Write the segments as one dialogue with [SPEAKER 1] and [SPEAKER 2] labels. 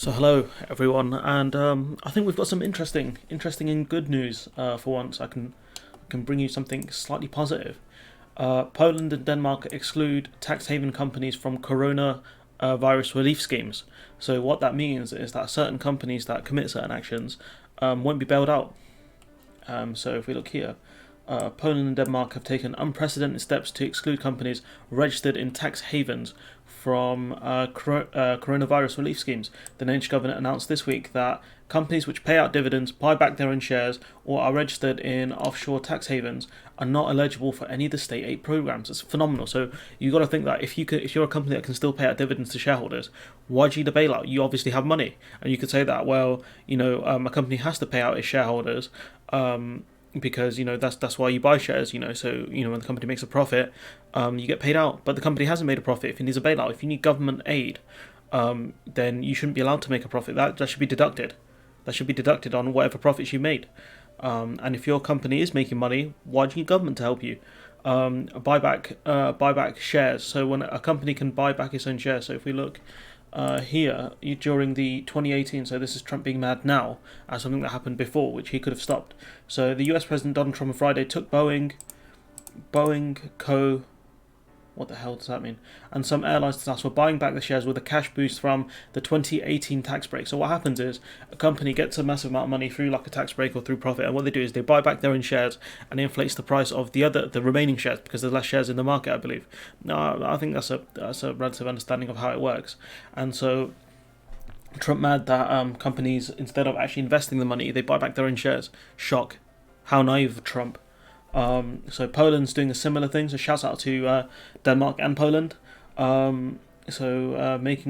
[SPEAKER 1] So hello everyone, and I think we've got some interesting and good news for once. I can bring you something slightly positive. Poland and Denmark exclude tax haven companies from Corona virus relief schemes. So what that means is that certain companies that commit certain actions won't be bailed out. So if we look here, Poland and Denmark have taken unprecedented steps to exclude companies registered in tax havens from coronavirus relief schemes. The Danish government announced this week that companies which pay out dividends, buy back their own shares, or are registered in offshore tax havens are not eligible for any of the state aid programs. It's phenomenal. So you got to think that if you're a company that can still pay out dividends to shareholders, why do you need a bailout? You obviously have money, and you could say that a company has to pay out its shareholders. Because that's why you buy shares. So when the company makes a profit, you get paid out. But the company hasn't made a profit. If it needs a bailout, if you need government aid, then you shouldn't be allowed to make a profit. That should be deducted. That should be deducted on whatever profits you made. And if your company is making money, why do you need government to help you? Buyback shares. So when a company can buy back its own shares. So if we look during the 2018, so this is Trump being mad now at something that happened before, which he could have stopped. So the US President Donald Trump on Friday took Boeing Co. What the hell does that mean? And some airlines to task for buying back the shares with a cash boost from the 2018 tax break. So what happens is a company gets a massive amount of money through like a tax break or through profit, and what they do is they buy back their own shares and it inflates the price of the remaining shares because there's less shares in the market, I believe. No, I think that's a relative understanding of how it works. And so Trump mad that companies, instead of actually investing the money, they buy back their own shares. Shock. How naive of Trump. So Poland's doing a similar thing. So shouts out to Denmark and Poland. Making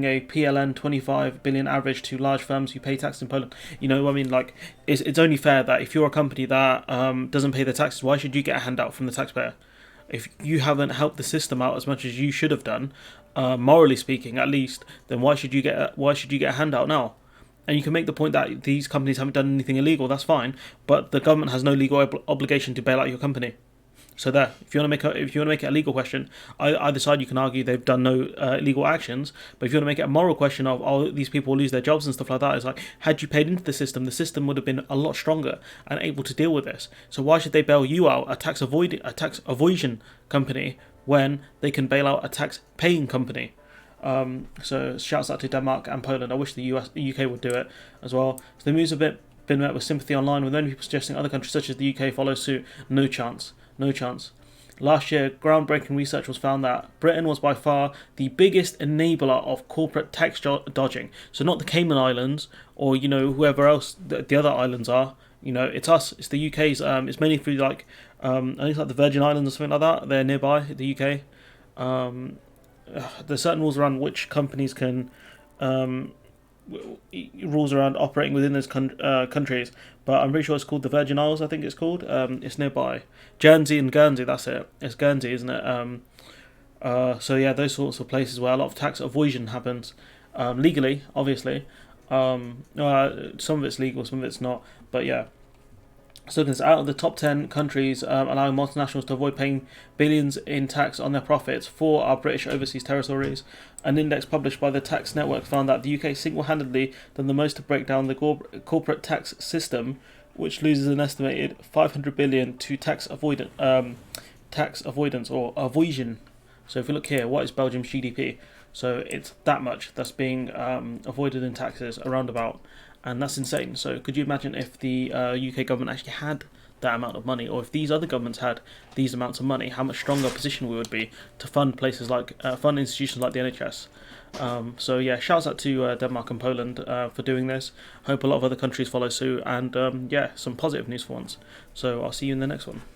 [SPEAKER 1] a PLN 25 billion average to large firms who pay tax in Poland. It's only fair that if you're a company that doesn't pay the taxes, why should you get a handout from the taxpayer? If you haven't helped the system out as much as you should have done, morally speaking at least, then why should you get a handout now? And you can make the point that these companies haven't done anything illegal, that's fine, but the government has no legal obligation to bail out your company. So there, if you want to make it a legal question, either side you can argue they've done no illegal actions. But if you want to make it a moral question of these people will lose their jobs and stuff like that, it's like, had you paid into the system would have been a lot stronger and able to deal with this. So why should they bail you out, a tax avoiding company, when they can bail out a tax paying company? So shouts out to Denmark and Poland. I wish the UK would do it as well. So the news have been met with sympathy online, with many people suggesting other countries such as the UK follow suit. No chance. Last year, groundbreaking research was found that Britain was by far the biggest enabler of corporate tax dodging. So not the Cayman Islands or whoever else the other islands are. It's us. It's the UK's. It's mainly through I think it's like the Virgin Islands or something like that. They're nearby the UK. There's certain rules around which companies can rules around operating within those countries, but I'm pretty sure it's called the Virgin Isles. I think it's called. It's nearby Jersey and Guernsey. That's it. It's Guernsey, isn't it? So yeah, those sorts of places where a lot of tax evasion happens legally, obviously. Some of it's legal, some of it's not, but yeah. So it's out of the top 10 countries allowing multinationals to avoid paying billions in tax on their profits, 4 are British overseas territories. An index published by the Tax Network found that the UK single-handedly done the most to break down the corporate tax system, which loses an estimated 500 billion to tax avoidance or evasion. So if we look here, what is Belgium's GDP? So it's that much that's being avoided in taxes around about. And that's insane. So could you imagine if the UK government actually had that amount of money, or if these other governments had these amounts of money, how much stronger position we would be to fund places like fund institutions like the NHS. So yeah, shouts out to Denmark and Poland for doing this. Hope a lot of other countries follow suit, and some positive news for once. So I'll see you in the next one.